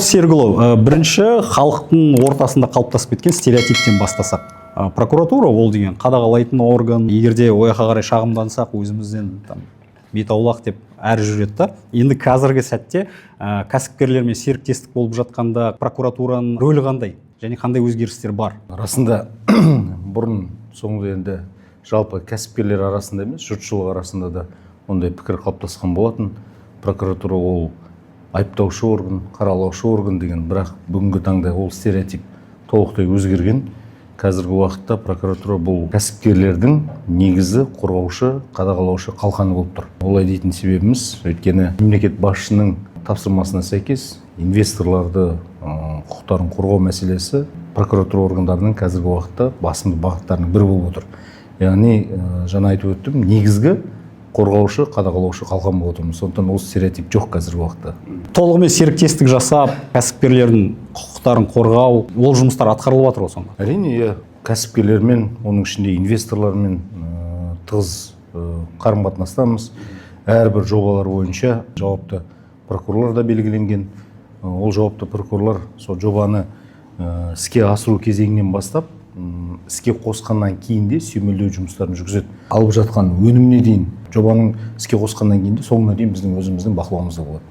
Серікұлы, бірінші халықтың ортасында қалыптасып кеткен стереотиптен бастасақ. Прокуратура ол деген қадағалайтын орган. Егерде ояққа қарай шағымдансақ, өзімізден бет аулақ деп әрі жүреді да. Енді қазіргі сәтте кәсіпкерлермен серіктестік болып жатқанда прокуратураның рөлі қандай және қандай өзгерістер бар? Расында бұрын соңғы енді жалпы кәсіпкерлер арасында емес, жұртшылық арасында да ондай пікір қалыптасқан болатын. Прокуратура ол айыптаушы орган, қаралаушы орган деген, бірақ бүгінгі таңда ол стереотип толықтай өзгерген. Қазіргі уақытта прокуратура бұл кәсіпкерлердің негізі қорғаушы, қадағалаушы қалқаны болып тұр. Олай дейтін себебіміз, өйткені мемлекет басшысының тапсырмасына сәйкес инвесторларды құқықтарын қорғау мәселесі прокуратура органдарының қазіргі уақытта басымды бағыттарының бірі болып отыр. Яғни жаңа айтып өттім, негізгі қорғаушы, қадағалаушы қалқан болып отырмыз. Сондықтан ол стереотип жоқ қазіргі уақытта. Толығымен серіктестік жасап, кәсіпкерлердің құқықтарын қорғау, ол жұмыстар атқарылып жатыр ғой сонда? Әрине, кәсіпкерлермен, оның ішінде инвесторлармен тығыз қарым-қатынастамыз. Әрбір жобалар бойынша жауапты прокурорлар да белгіленген. Ол жауапты прокурорлар сол жобаны іске асыру кезеңінен бастап іске қосқаннан кейін де сүйемелдеу жұмыстарын жүргізеді. Алып жатқан өніміне дейін, жобаның іске қосқаннан кейін де соңына дейін біздің өзіміздің бақылауымызда болады.